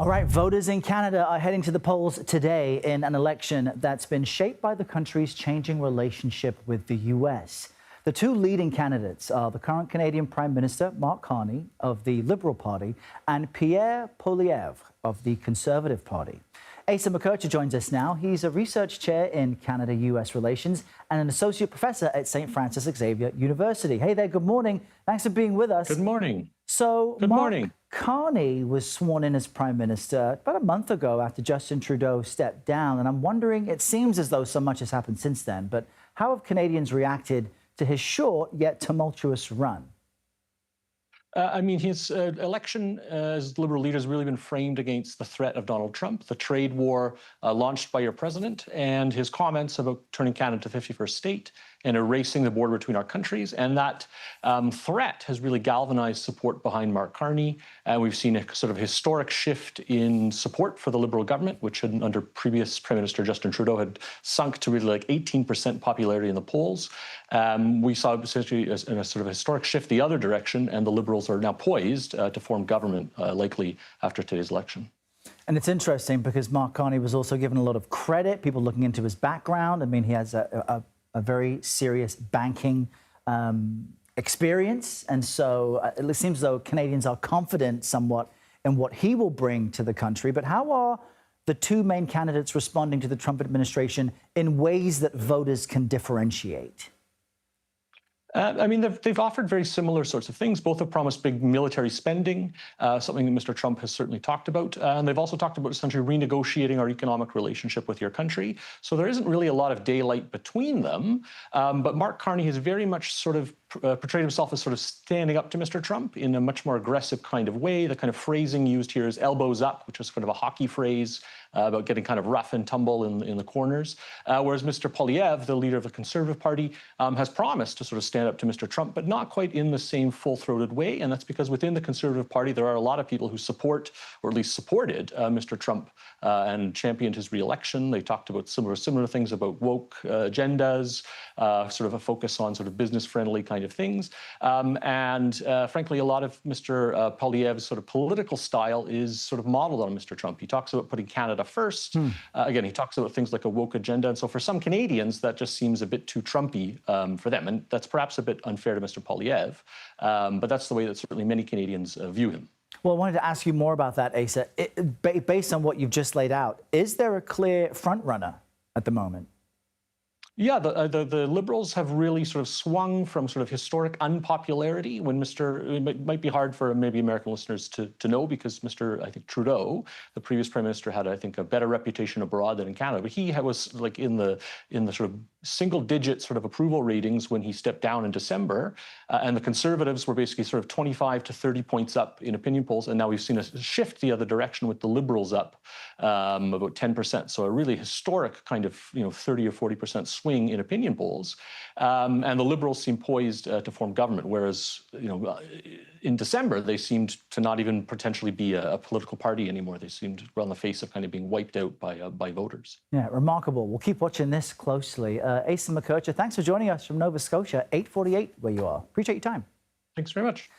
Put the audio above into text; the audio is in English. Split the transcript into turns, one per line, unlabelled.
All right, voters in Canada are heading to the polls today in an election that's been shaped by the country's changing relationship with the U.S. The two leading candidates are the current Canadian Prime Minister Mark Carney of the Liberal Party and Pierre Poilievre of the Conservative Party. Asa McKercher joins us now. He's a research chair in Canada-US relations and an associate professor at St. Francis Xavier University. Hey there, good morning. Thanks for being with us.
Good morning.
So,
Good morning.
Mark Carney was sworn in as Prime Minister about a month ago after Justin Trudeau stepped down. And I'm wondering, it seems as though so much has happened since then, but how have Canadians reacted to his short yet tumultuous run?
His election as Liberal leader has really been framed against the threat of Donald Trump, the trade war launched by your president, and his comments about turning Canada to 51st state and erasing the border between our countries. And that threat has really galvanized support behind Mark Carney. We've seen a sort of historic shift in support for the Liberal government, which had, under previous Prime Minister Justin Trudeau, had sunk to really like 18% popularity in the polls. We saw essentially a sort of historic shift the other direction, and the Liberals are now poised to form government, likely after today's election.
And it's interesting because Mark Carney was also given a lot of credit, people looking into his background. I mean, he has a very serious banking experience. And so it seems as though Canadians are confident somewhat in what he will bring to the country. But how are the two main candidates responding to the Trump administration in ways that voters can differentiate?
They've offered very similar sorts of things. Both have promised big military spending, something that Mr. Trump has certainly talked about. And they've also talked about essentially renegotiating our economic relationship with your country. So there isn't really a lot of daylight between them. But Mark Carney has very much sort of portrayed himself as sort of standing up to Mr. Trump in a much more aggressive kind of way. The kind of phrasing used here is elbows up, which is kind of a hockey phrase about getting kind of rough and tumble in the corners. Whereas Mr. Poilievre, the leader of the Conservative Party, has promised to sort of stand up to Mr. Trump, but not quite in the same full-throated way. And that's because within the Conservative Party, there are a lot of people who support, or at least supported, Mr. Trump and championed his re-election. They talked about similar things about woke agendas, sort of a focus on sort of business-friendly kind of things. Frankly, a lot of Mr. Poilievre's sort of political style is sort of modeled on Mr. Trump. He talks about putting Canada first. Again, he talks about things like a woke agenda. And so for some Canadians, that just seems a bit too Trumpy for them. And that's perhaps a bit unfair to Mr. Poilievre. But that's the way that certainly many Canadians view him.
Well, I wanted to ask you more about that, Asa. Based on what you've just laid out, is there a clear front runner at the moment?
Yeah, the Liberals have really sort of swung from sort of historic unpopularity when it might be hard for maybe American listeners to know because Mr. I think Trudeau, the previous Prime Minister, had, I think, a better reputation abroad than in Canada. But he was like in the sort of single-digit sort of approval ratings when he stepped down in December. And the Conservatives were basically sort of 25 to 30 points up in opinion polls. And now we've seen a shift the other direction with the Liberals up about 10%. So a really historic kind of 30 or 40% swing in opinion polls, and the Liberals seem poised to form government, whereas in December they seemed to not even potentially be a political party anymore. They seemed on the face of kind of being wiped out by voters.
Yeah, remarkable. We'll keep watching this closely. Asa McKercher, thanks for joining us from Nova Scotia, 8:48 where you are. Appreciate your time.
Thanks very much.